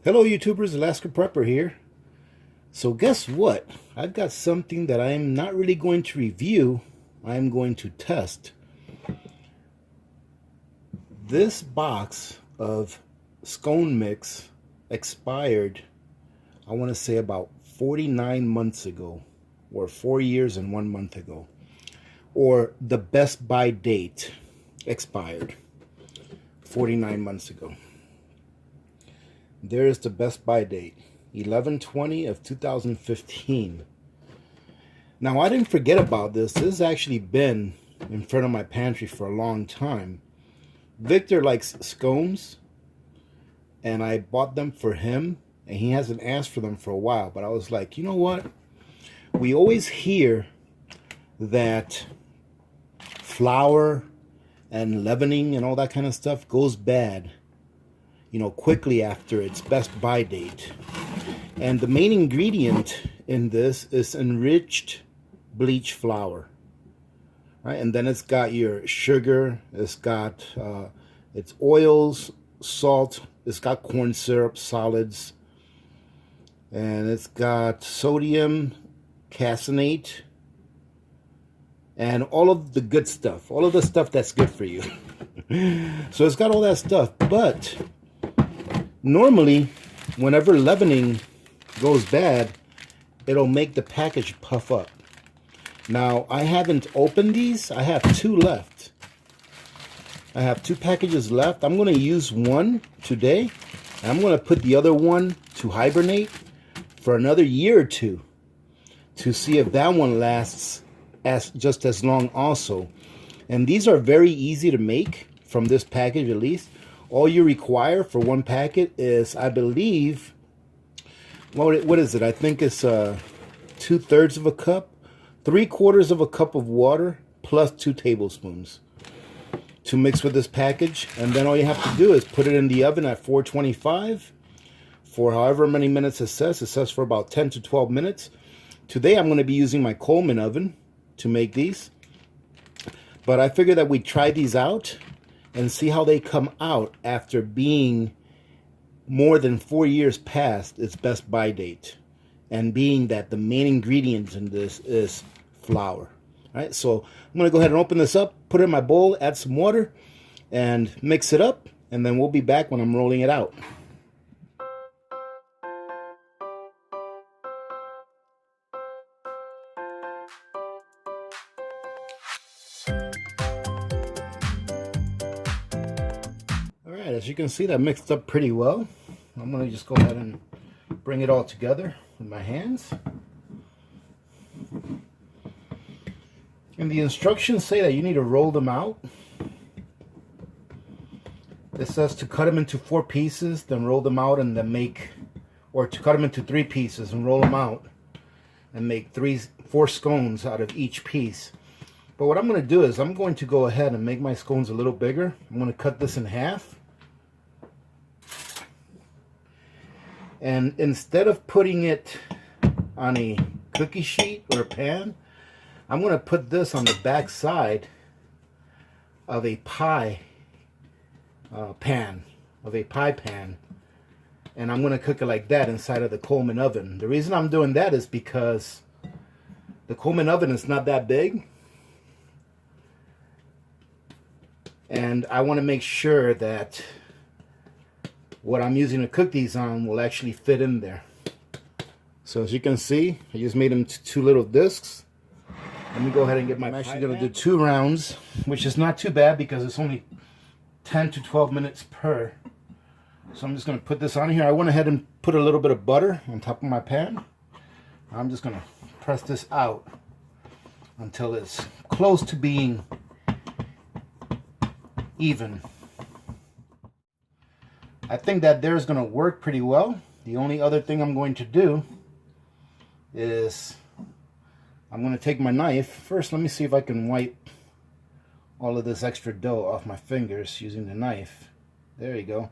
Hello YouTubers, Alaska Prepper here. So guess what? I've got something that I'm not really going to review, I'm going to test. This box of Scone Mix expired, I want to say about 49 months ago, or 4 years and 1 month ago. Or the best buy date expired 49 months ago. There is the best buy date, 11/20 of 2015. Now, I didn't forget about this. This has actually been in front of my pantry for a long time. Victor likes scones, and I bought them for him, and he hasn't asked for them for a while. But I was like, you know what? We always hear that flour and leavening and all that kind of stuff goes bad, quickly after its best buy date. And the main ingredient in this is enriched bleach flour, right? And then it's got your sugar, it's got its oils, salt, it's got corn syrup, solids, and it's got sodium caseinate, and all of the good stuff, all of the stuff that's good for you. So it's got all that stuff, but normally, whenever leavening goes bad, it'll make the package puff up. Now, I haven't opened these. I have 2 left. I have 2 packages left. I'm going to use one today, and I'm going to put the other one to hibernate for another year or 2 to see if that one lasts just as long also. And these are very easy to make from this package, at least. All you require for one packet is, I believe, what is it? I think it's 2/3 of a cup, 3/4 of a cup of water, plus 2 tablespoons to mix with this package. And then all you have to do is put it in the oven at 425 for however many minutes it says. It says for about 10 to 12 minutes. Today I'm going to be using my Coleman oven to make these. But I figured that we'd try these out and see how they come out after being more than 4 years past its best buy date, and being that the main ingredient in this is flour. All right, so I'm going to go ahead and open this up, put it in my bowl, add some water, and mix it up, and then we'll be back when I'm rolling it out. Alright, as you can see, that mixed up pretty well. I'm going to just go ahead and bring it all together with my hands. And the instructions say that you need to roll them out. It says to cut them into 4 pieces, then roll them out and then make, or to cut them into 3 pieces and roll them out and make 4 scones out of each piece. But what I'm going to do is I'm going to go ahead and make my scones a little bigger. I'm going to cut this in half. And instead of putting it on a cookie sheet or a pan, I'm going to put this on the back side of a pie pan, and I'm going to cook it like that inside of the Coleman oven. The reason I'm doing that is because the Coleman oven is not that big, and I want to make sure that what I'm using to cook these on will actually fit in there. So as you can see, I just made them 2 little discs. Let me go ahead and get my... I'm actually going to do 2 rounds, which is not too bad because it's only 10 to 12 minutes per. So I'm just going to put this on here. I went ahead and put a little bit of butter on top of my pan. I'm just going to press this out until it's close to being even. I think that there's going to work pretty well. The only other thing I'm going to do is I'm going to take my knife. First, let me see if I can wipe all of this extra dough off my fingers using the knife. There you go.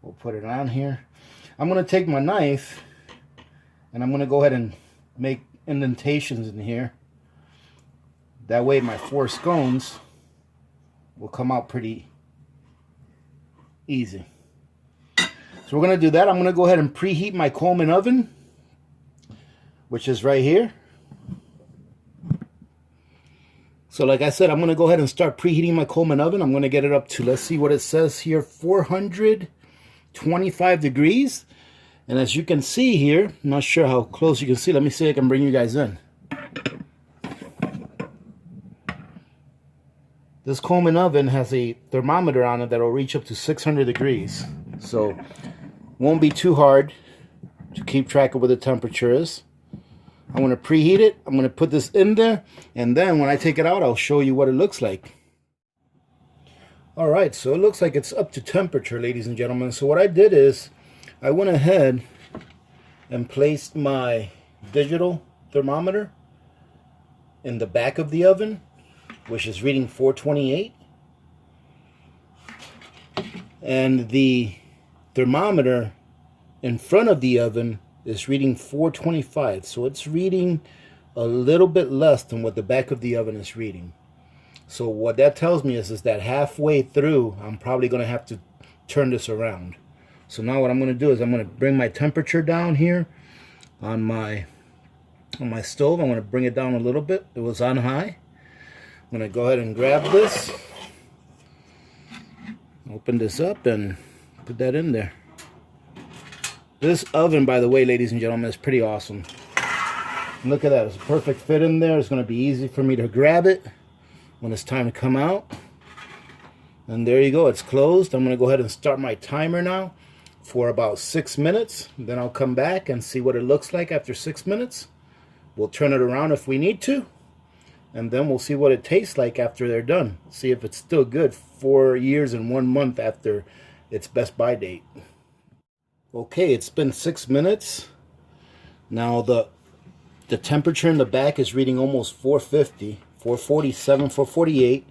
We'll put it on here. I'm going to take my knife and I'm going to go ahead and make indentations in here. That way my 4 scones will come out pretty easy. So we're going to do that. I'm going to go ahead and preheat my Coleman oven, which is right here. So like I said, I'm going to go ahead and start preheating my Coleman oven. I'm going to get it up to, let's see what it says here, 425 degrees. And as you can see here, I'm not sure how close you can see. Let me see if I can bring you guys in. This Coleman oven has a thermometer on it that will reach up to 600 degrees. So won't be too hard to keep track of what the temperature is. I'm going to preheat it. I'm going to put this in there, and then when I take it out, I'll show you what it looks like. Alright, so it looks like it's up to temperature, ladies and gentlemen. So what I did is I went ahead and placed my digital thermometer in the back of the oven, which is reading 428. And the thermometer in front of the oven is reading 425. So it's reading a little bit less than what the back of the oven is reading. So what that tells me is that halfway through, I'm probably going to have to turn this around. So now what I'm going to do is I'm going to bring my temperature down here on my stove. I'm going to bring it down a little bit. It was on high. I'm going to go ahead and grab this, open this up, and put that in there. This oven, by the way, ladies and gentlemen, is pretty awesome. Look at that. It's a perfect fit in there. It's going to be easy for me to grab it when it's time to come out. And there you go. It's closed. I'm going to go ahead and start my timer now for about 6 minutes. Then I'll come back and see what it looks like after 6 minutes. We'll turn it around if we need to. And then we'll see what it tastes like after they're done. See if it's still good 4 years and 1 month after its best by date. Okay, it's been 6 minutes. Now the temperature in the back is reading almost 450, 447, 448.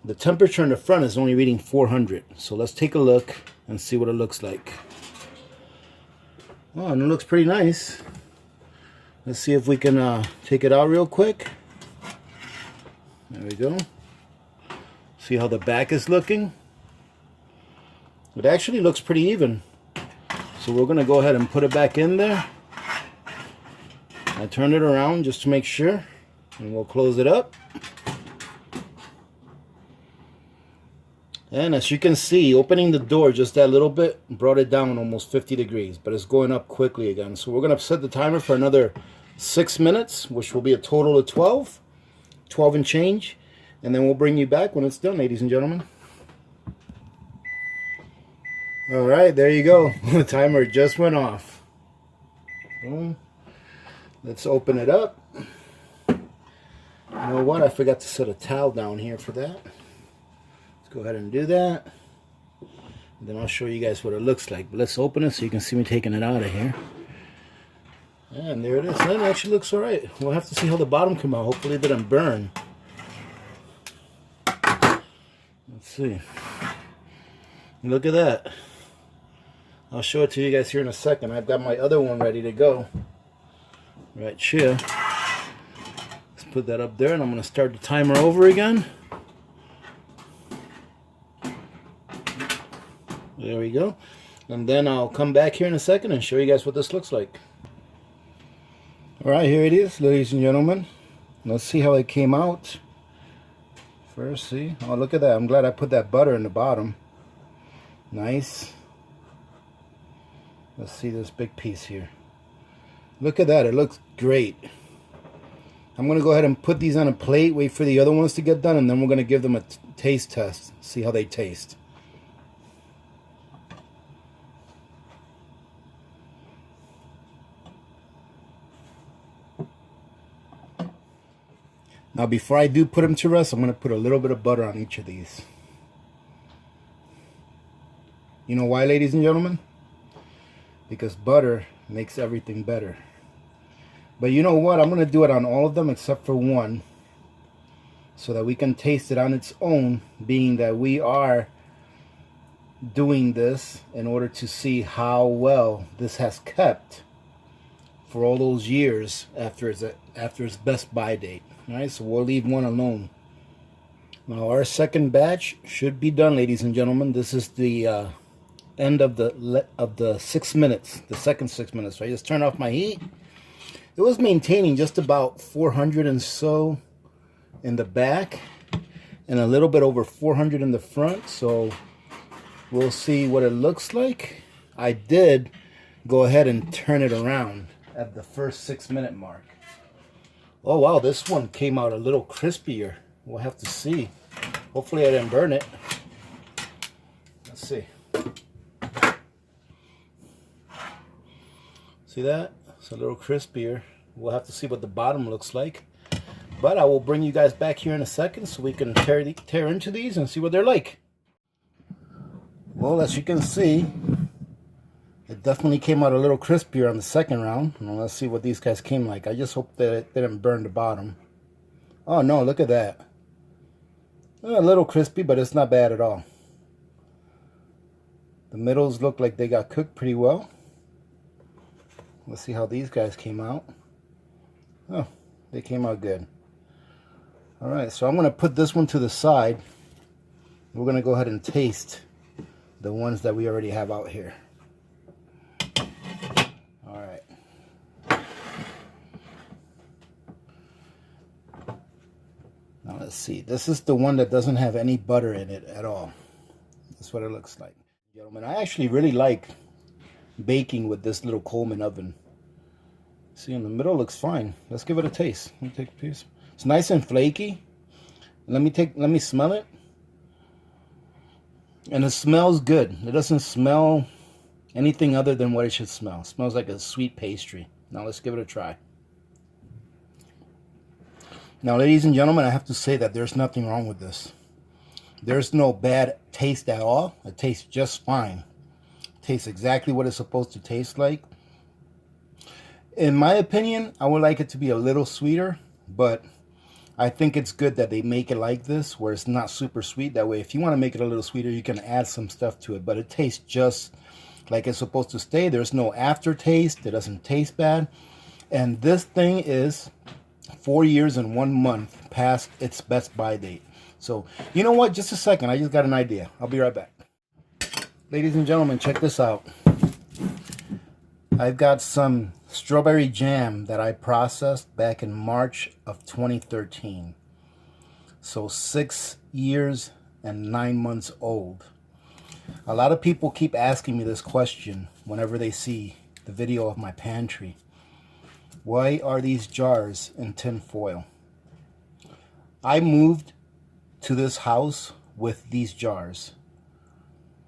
The temperature in the front is only reading 400. So let's take a look and see what it looks like. Oh, and it looks pretty nice. Let's see if we can take it out real quick. There we go. See how the back is looking? It actually looks pretty even. So we're going to go ahead and put it back in there. I turned it around just to make sure. And we'll close it up. And as you can see, opening the door just that little bit brought it down almost 50 degrees. But it's going up quickly again. So we're going to set the timer for another 6 minutes, which will be a total of 12 and change, and then we'll bring you back when it's done, ladies and gentlemen. All right, there you go. The timer just went off. Boom. Let's open it up. You know what? I forgot to set a towel down here for that. Let's go ahead and do that. And then I'll show you guys what it looks like. But let's open it so you can see me taking it out of here. And there it is. That actually looks alright. We'll have to see how the bottom come out. Hopefully it didn't burn. Let's see. Look at that. I'll show it to you guys here in a second. I've got my other one ready to go. Right here. Let's put that up there, and I'm going to start the timer over again. There we go. And then I'll come back here in a second and show you guys what this looks like. Alright, here it is, ladies and gentlemen. Let's see how it came out. First, see? Oh, look at that. I'm glad I put that butter in the bottom. Nice. Let's see this big piece here. Look at that. It looks great. I'm going to go ahead and put these on a plate, wait for the other ones to get done, and then we're going to give them a taste test. See how they taste. Now before I do put them to rest, I'm going to put a little bit of butter on each of these. You know why, ladies and gentlemen? Because butter makes everything better. But you know what? I'm going to do it on all of them except for one, so that we can taste it on its own, being that we are doing this in order to see how well this has kept for all those years after its best by date. Alright, so we'll leave one alone. Now our second batch should be done, ladies and gentlemen. This is the end of the 6 minutes, the second 6 minutes. So I just turned off my heat. It was maintaining just about 400 and so in the back, and a little bit over 400 in the front. So we'll see what it looks like. I did go ahead and turn it around at the first 6 minute mark. Oh wow, this one came out a little crispier. We'll have to see. Hopefully I didn't burn it. Let's see. See that? It's a little crispier. We'll have to see what the bottom looks like. But I will bring you guys back here in a second so we can tear into these and see what they're like. Well, as you can see, it definitely came out a little crispier on the second round. Now let's see what these guys came like. I just hope that it didn't burn the bottom. Oh no, look at that. A little crispy, but it's not bad at all. The middles look like they got cooked pretty well. Let's see how these guys came out. Oh, they came out good. Alright, so I'm going to put this one to the side. We're going to go ahead and taste the ones that we already have out here. Alright. Now let's see. This is the one that doesn't have any butter in it at all. That's what it looks like. Gentlemen, I actually really like baking with this little Coleman oven. See, in the middle looks fine. Let's give it a taste. Let me take a piece. It's nice and flaky. Let me smell it. And it smells good. It doesn't smell anything other than what it should smell. It smells like a sweet pastry. Now let's give it a try. Now, ladies and gentlemen, I have to say that there's nothing wrong with this. There's no bad taste at all. It tastes just fine. It tastes exactly what it's supposed to taste like. In my opinion, I would like it to be a little sweeter, but I think it's good that they make it like this, where it's not super sweet. That way, if you want to make it a little sweeter, you can add some stuff to it, but it tastes just like it's supposed to stay. There's no aftertaste. It doesn't taste bad. And this thing is 4 years and 1 month past its best buy date. So, you know what? Just a second. I just got an idea. I'll be right back. Ladies and gentlemen, check this out. I've got some strawberry jam that I processed back in March of 2013. So 6 years and 9 months old. A lot of people keep asking me this question whenever they see the video of my pantry. Why are these jars in tin foil? I moved to this house with these jars.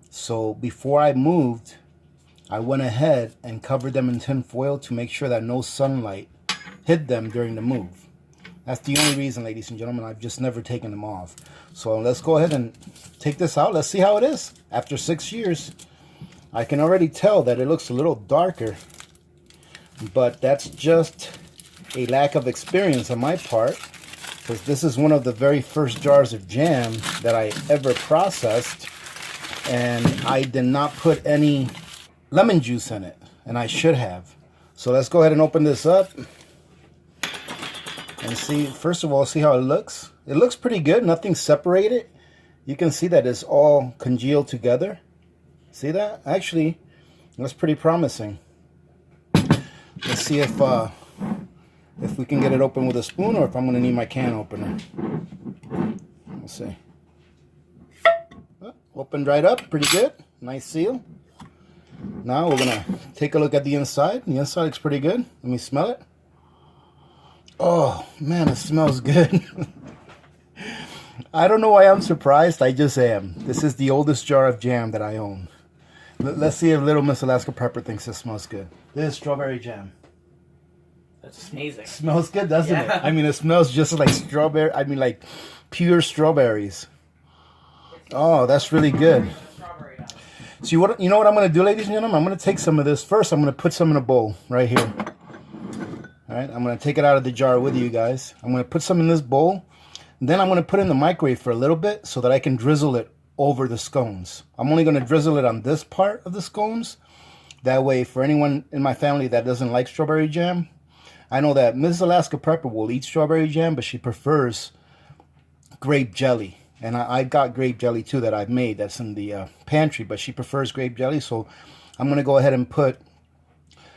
So before I moved, I went ahead and covered them in tin foil to make sure that no sunlight hit them during the move. That's the only reason, ladies and gentlemen. I've just never taken them off. So let's go ahead and take this out. Let's see how it is. After 6 years, I can already tell that it looks a little darker, but that's just a lack of experience on my part, because this is one of the very first jars of jam that I ever processed, and I did not put any lemon juice in it, and I should have. So let's go ahead and open this up and see. First of all, see how it looks. It looks pretty good. Nothing separated. You can see that it's all congealed together. See that? Actually, that's pretty promising. Let's see if we can get it open with a spoon, or if I'm going to need my can opener. Let's see. Oh, opened right up. Pretty good. Nice seal. Now we're going to take a look at the inside. The inside looks pretty good. Let me smell it. Oh, man, it smells good. I don't know why I'm surprised. I just am. This is the oldest jar of jam that I own. Let's see if Little Miss Alaska Pepper thinks it smells good. This is strawberry jam. That's amazing. Smells good, doesn't it? I mean, it smells just like strawberry. I mean, like pure strawberries. Oh, that's really good. So you know what I'm going to do, ladies and gentlemen? I'm going to take some of this. First, I'm going to put some in a bowl right here. All right, I'm going to take it out of the jar with you guys. I'm going to put some in this bowl. And then I'm going to put it in the microwave for a little bit so that I can drizzle it over the scones. I'm only going to drizzle it on this part of the scones. That way, for anyone in my family that doesn't like strawberry jam, I know that Mrs. Alaska Prepper will eat strawberry jam, but she prefers grape jelly. And I got grape jelly too that I've made. That's in the pantry, but she prefers grape jelly, so I'm going to go ahead and put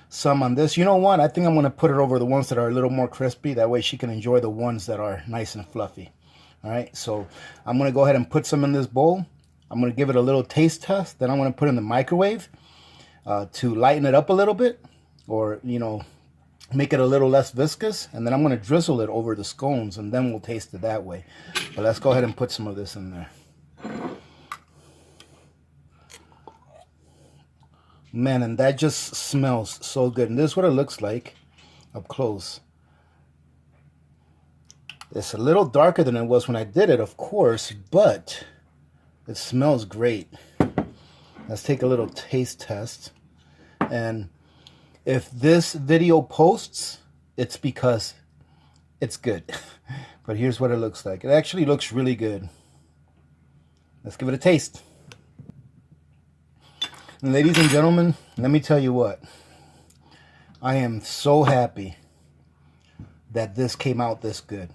some on this. You know what? I think I'm going to put it over the ones that are a little more crispy. That way she can enjoy the ones that are nice and fluffy. All right, so I'm going to go ahead and put some in this bowl. I'm going to give it a little taste test. Then I'm going to put it in the microwave to lighten it up a little bit, or, you know, make it a little less viscous. And then I'm going to drizzle it over the scones, and then we'll taste it that way. But let's go ahead and put some of this in there. Man, and that just smells so good. And this is what it looks like up close. It's a little darker than it was when I did it, of course, but it smells great. Let's take a little taste test. And if this video posts, it's because it's good. But here's what it looks like. It actually looks really good. Let's give it a taste. And ladies and gentlemen, let me tell you what. I am so happy that this came out this good.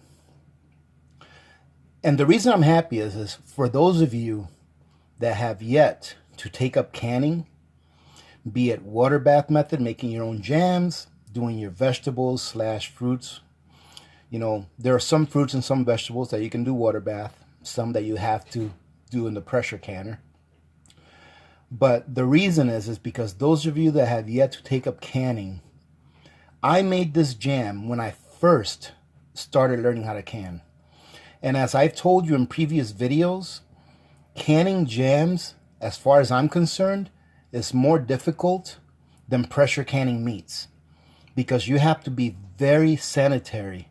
And the reason I'm happy is for those of you that have yet to take up canning, be it water bath method, making your own jams, doing your vegetables / fruits. You know, there are some fruits and some vegetables that you can do water bath, some that you have to do in the pressure canner. But the reason is because those of you that have yet to take up canning, I made this jam when I first started learning how to can. And as I've told you in previous videos, canning jams, as far as I'm concerned, is more difficult than pressure canning meats, because you have to be very sanitary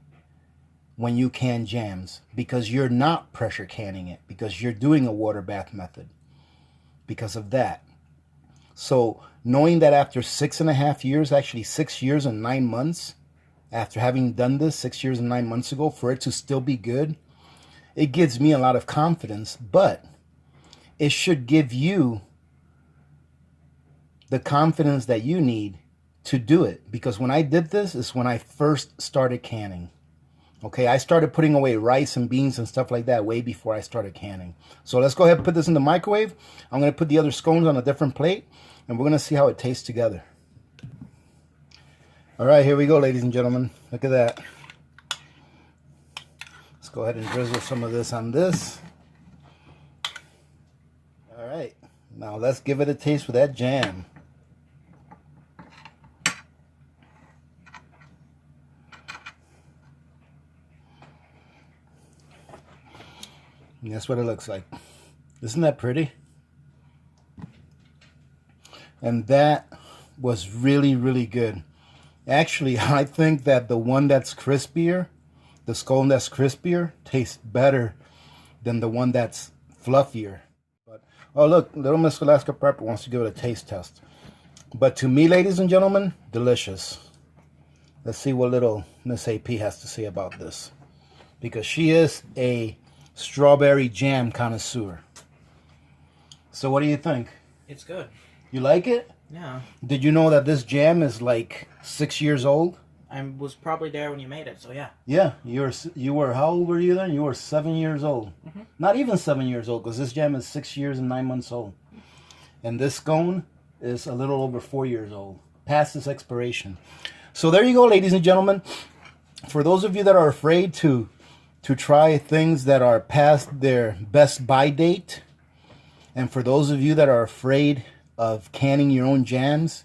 when you can jams, because you're not pressure canning it, because you're doing a water bath method. Because of that. So knowing that after 6.5 years, actually 6 years and 9 months, after having done this 6 years and 9 months ago, for it to still be good, it gives me a lot of confidence. But it should give you the confidence that you need to do it. Because when I did this is when I first started canning. Okay, I started putting away rice and beans and stuff like that way before I started canning. So let's go ahead and put this in the microwave. I'm going to put the other scones on a different plate, and we're going to see how it tastes together. All right, here we go, ladies and gentlemen. Look at that. Let's go ahead and drizzle some of this on this. All right, now let's give it a taste with that jam. And that's what it looks like. Isn't that pretty? And that was really, really good. Actually, I think that the one that's crispier, the scone that's crispier, tastes better than the one that's fluffier. But oh look, little Miss Alaska Prepper wants to give it a taste test. But to me, ladies and gentlemen, delicious. Let's see what little Miss AP has to say about this, because she is a strawberry jam connoisseur. So what do you think? It's good. You like it? Yeah. Did you know that this jam is like 6 years old? I was probably there when you made it, so yeah. Yeah, you were how old were you then? You were 7 years old. Mm-hmm. Not even 7 years old, because this jam is 6 years and 9 months old. And this scone is a little over 4 years old, past its expiration. So there you go, ladies and gentlemen. For those of you that are afraid to try things that are past their best buy date, and for those of you that are afraid of canning your own jams,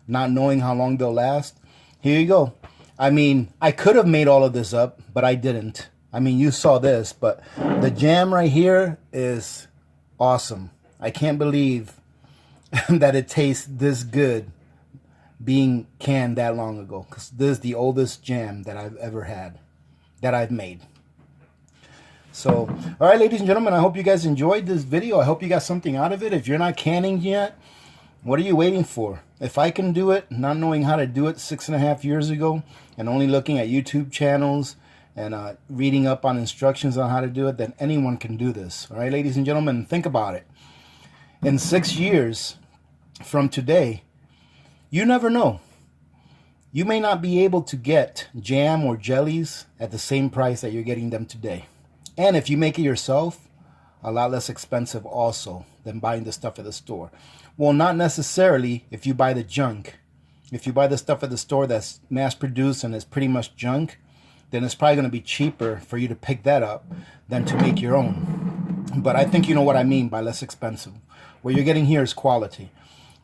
not knowing how long they'll last, here you go. I mean, I could have made all of this up, but I didn't. I mean, you saw this, but the jam right here is awesome. I can't believe that it tastes this good being canned that long ago, because this is the oldest jam that I've ever had, that I've made. So, all right, ladies and gentlemen, I hope you guys enjoyed this video. I hope you got something out of it. If you're not canning yet, what are you waiting for? If I can do it, not knowing how to do it 6.5 years ago, and only looking at YouTube channels and reading up on instructions on how to do it, then anyone can do this. All right, ladies and gentlemen, think about it. In 6 years from today, you never know. You may not be able to get jam or jellies at the same price that you're getting them today. And if you make it yourself, a lot less expensive also than buying the stuff at the store. Well, not necessarily if you buy the junk. If you buy the stuff at the store that's mass produced and is pretty much junk, then it's probably going to be cheaper for you to pick that up than to make your own. But I think you know what I mean by less expensive. What you're getting here is quality.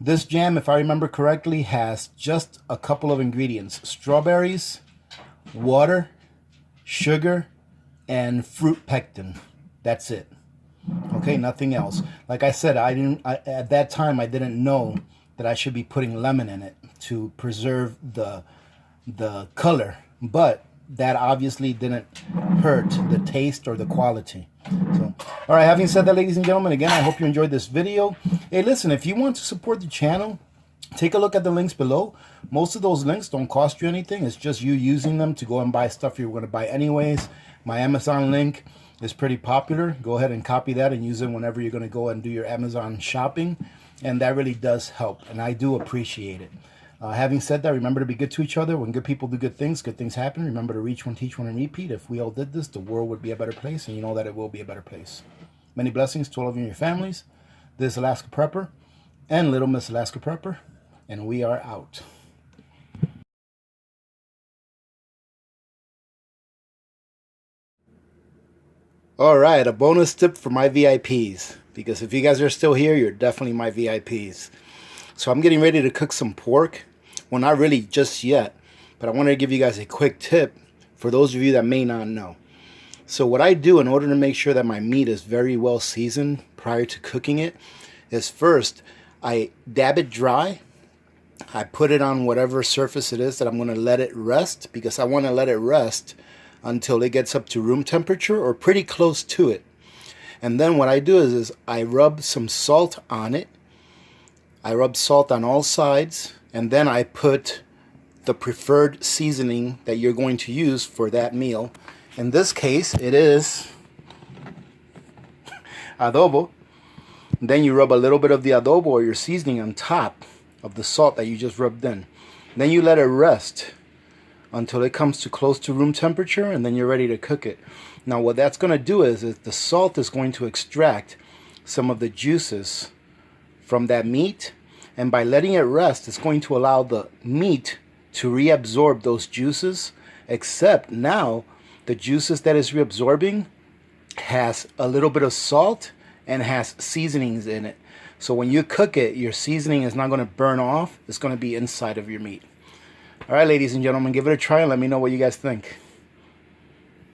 This jam, if I remember correctly, has just a couple of ingredients: strawberries, water, sugar, and fruit pectin. That's it. Okay, nothing else. Like I said, at that time I didn't know that I should be putting lemon in it to preserve the color, but that obviously didn't hurt the taste or the quality. So, all right, having said that, ladies and gentlemen, again, I hope you enjoyed this video. Hey, listen, if you want to support the channel, take a look at the links below. Most of those links don't cost you anything. It's just you using them to go and buy stuff you're going to buy anyways. My Amazon link is pretty popular. Go ahead and copy that and use it whenever you're going to go and do your Amazon shopping. And that really does help, and I do appreciate it. Having said that, remember to be good to each other. When good people do good things happen. Remember to reach one, teach one, and repeat. If we all did this, the world would be a better place, and you know that it will be a better place. Many blessings to all of you and your families. This is Alaska Prepper and Little Miss Alaska Prepper, and we are out. All right, a bonus tip for my VIPs, because if you guys are still here, you're definitely my VIPs. So I'm getting ready to cook some pork. Well, not really just yet, but I wanted to give you guys a quick tip for those of you that may not know. So what I do in order to make sure that my meat is very well seasoned prior to cooking it is, first, I dab it dry. I put it on whatever surface it is that I'm going to let it rest, because I want to let it rest until it gets up to room temperature or pretty close to it. And then what I do is I rub some salt on it. I rub salt on all sides, and then I put the preferred seasoning that you're going to use for that meal. In this case, it is adobo. Then you rub a little bit of the adobo or your seasoning on top of the salt that you just rubbed in. Then you let it rest until it comes to close to room temperature, and then you're ready to cook it. Now what that's going to do is the salt is going to extract some of the juices from that meat, and by letting it rest, it's going to allow the meat to reabsorb those juices, except now the juices that is reabsorbing has a little bit of salt and has seasonings in it. So when you cook it, your seasoning is not going to burn off. It's going to be inside of your meat. All right, ladies and gentlemen, give it a try and let me know what you guys think.